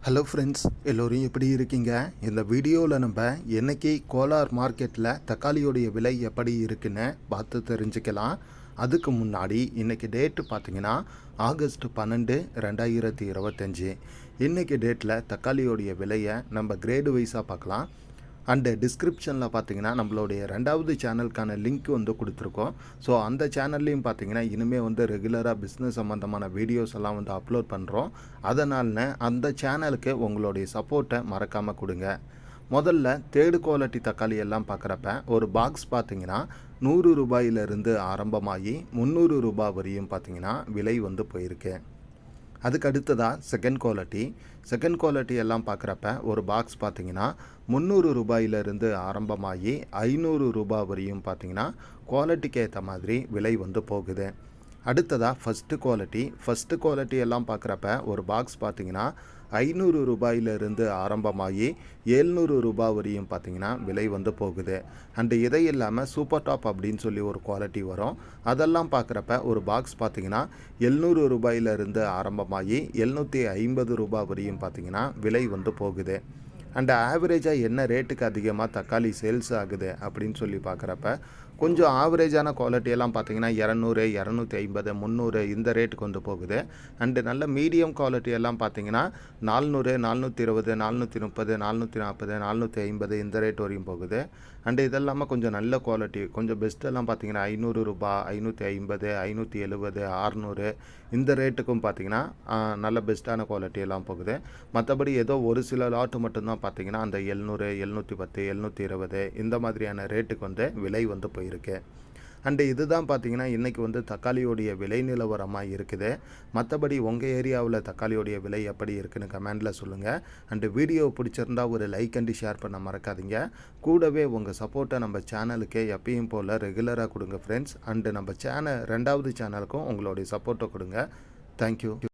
Hello friends, எல்லோரும் எப்படி இருக்கீங்க? இந்த வீடியோவில் நம்ம என்னைக்கு கோலார் மார்க்கெட்டில் தக்காளியோடைய விலை எப்படி இருக்குன்னு பார்த்து தெரிஞ்சுக்கலாம். அதுக்கு முன்னாடி இன்றைக்கி டேட்டு பார்த்திங்கன்னா ஆகஸ்ட் 12, 2025. இன்றைக்கி டேட்டில் தக்காளியோடைய விலையை நம்ம கிரேடு வைஸாக பார்க்கலாம். அண்டு டிஸ்கிரிப்ஷனில் பார்த்தீங்கன்னா நம்மளுடைய 2வது சேனலுக்கான லிங்க் கொடுத்துருக்கோம். ஸோ அந்த சேனல்லையும் பார்த்தீங்கன்னா இனிமேல் ரெகுலராக பிஸ்னஸ் சம்மந்தமான வீடியோஸ் எல்லாம் அப்லோட் பண்ணுறோம். அதனால் அந்த சேனலுக்கு உங்களுடைய சப்போர்ட்டை மறக்காமல் கொடுங்க. முதல்ல தேர்டு குவாலிட்டி தக்காளி எல்லாம் பார்க்குறப்ப ஒரு பாக்ஸ் பார்த்தீங்கன்னா 100 ரூபாயிலிருந்து ஆரம்பமாகி 300 ரூபாய் வரையும் பார்த்தீங்கன்னா விலை போயிருக்கு. அதுக்கு அடுத்ததாக செகண்ட் குவாலிட்டி எல்லாம் பார்க்குறப்ப ஒரு பாக்ஸ் பார்த்திங்கன்னா 300 ரூபாயிலிருந்து ஆரம்பமாகி 500 ரூபாய் வரையும் பார்த்திங்கன்னா குவாலிட்டிக்கு ஏற்ற மாதிரி விலை போகுது. அடுத்ததாக ஃபஸ்ட்டு குவாலிட்டி எல்லாம் பார்க்குறப்ப ஒரு பாக்ஸ் பார்த்திங்கன்னா 500 ரூபாயிலிருந்து ஆரம்பமாகி 700 ரூபாய் வரையும் பார்த்திங்கன்னா விலை போகுது. அண்டு இதை இல்லாமல் சூப்பர் டாப் அப்படின்னு சொல்லி ஒரு குவாலிட்டி வரும். அதெல்லாம் பார்க்குறப்ப ஒரு பாக்ஸ் பார்த்திங்கன்னா 700 ரூபாயிலிருந்து ஆரம்பமாகி 750 ரூபாய் வரையும் பார்த்திங்கன்னா விலை போகுது. அண்ட் ஆவரேஜாக என்ன ரேட்டுக்கு அதிகமாக தக்காளி சேல்ஸ் ஆகுது அப்படின்னு சொல்லி பார்க்குறப்ப கொஞ்சம் ஆவரேஜான குவாலிட்டியெல்லாம் பார்த்திங்கன்னா 200, 250, 300 இந்த ரேட்டுக்கு போகுது. அண்டு நல்ல மீடியம் குவாலிட்டியெல்லாம் பார்த்திங்கன்னா 400, 420, 430, 440, 450 இந்த ரேட் வரையும் போகுது. அண்டு இதெல்லாமல் கொஞ்சம் நல்ல குவாலிட்டி கொஞ்சம் பெஸ்ட்டெல்லாம் பார்த்திங்கன்னா 500 ரூபாய், 550, 570, 600 இந்த ரேட்டுக்கும் பார்த்திங்கன்னா நல்ல பெஸ்ட்டான குவாலிட்டியெல்லாம் போகுது. மற்றபடி ஏதோ ஒரு சில லாட்டு மட்டும்தான் பார்த்திங்கன்னா அந்த 700, 710, 720 இந்த மாதிரியான ரேட்டுக்கு விலை போயிருக்கு. அண்டு இதுதான் பார்த்திங்கன்னா இன்றைக்கி தக்காளியோடைய விலை நிலவரமாக இருக்குது. மற்றபடி உங்கள் ஏரியாவில் தக்காளியோடைய விலை எப்படி இருக்குன்னு கமெண்டில் சொல்லுங்கள். அண்டு வீடியோ பிடிச்சிருந்தால் ஒரு லைக் அண்டு ஷேர் பண்ண மறக்காதீங்க. கூடவே உங்கள் சப்போர்ட்டை நம்ம சேனலுக்கு எப்பயும் போல் ரெகுலராக கொடுங்க ஃப்ரெண்ட்ஸ். அண்டு நம்ம 2வது சேனலுக்கும் உங்களுடைய சப்போர்ட்டை கொடுங்க. தேங்க்யூ.